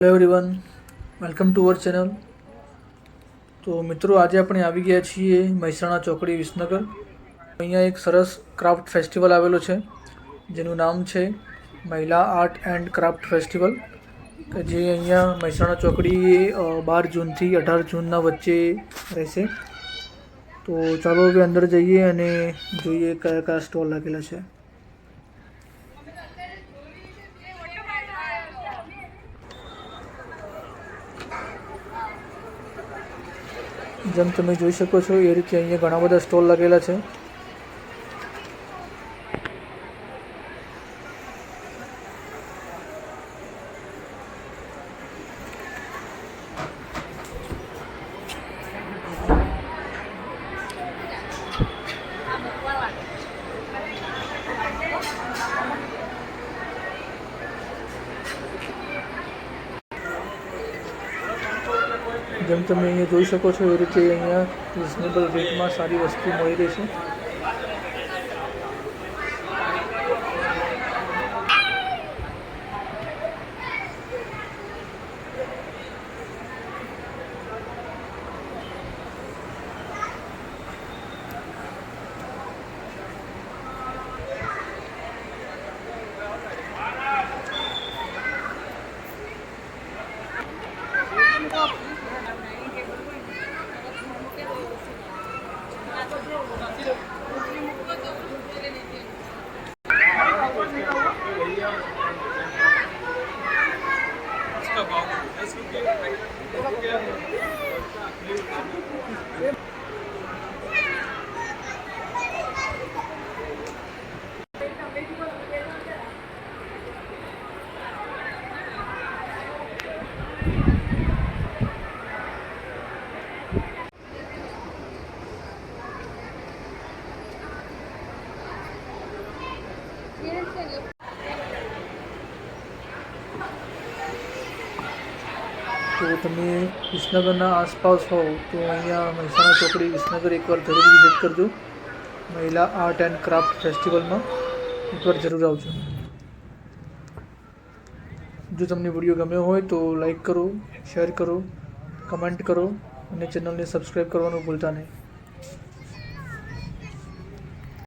Hello everyone, welcome to our channel. તો મિત્રો, આજે આપણે આવી ગયા છીએ મહેસાણા ચોકડી વિસનગર। અહીંયા એક સરસ ક્રાફ્ટ ફેસ્ટિવલ આવેલો છે જેનું નામ છે મહિલા આર્ટ એન્ડ ક્રાફ્ટ ફેસ્ટિવલ, કે જે અહીંયા મહેસાણા ચોકડી 12 જૂનથી 18 જૂનના વચ્ચે રહેશે। તો ચાલો હવે અંદર જઈએ અને જોઈએ કયા કયા સ્ટોલ લાગેલા છે। જેમ તમે જોઈ શકો છો એ રીતે અહીંયા ઘણા બધા સ્ટોલ લાગેલા છે। જેમ તમે અહીંયા જોઈ શકો છો એ રીતે અહીંયા રિઝનેબલ રેટમાં સારી વસ્તુ મળી રહેશે। તો તમે વિસનગરના આસપાસ હો તો અહીંયા મહેસાણા ચોકડી વિસનગર એકવાર જરૂર વિઝિટ કરજો। મહિલા આર્ટ એન્ડ ક્રાફ્ટ ફેસ્ટિવલમાં એકવાર જરૂર આવજો। જો તમને વિડીયો ગમ્યો હોય તો લાઈક કરો, શેર કરો, કમેન્ટ કરો અને ચેનલને સબસ્ક્રાઈબ કરવાનું ભૂલતા નહીં।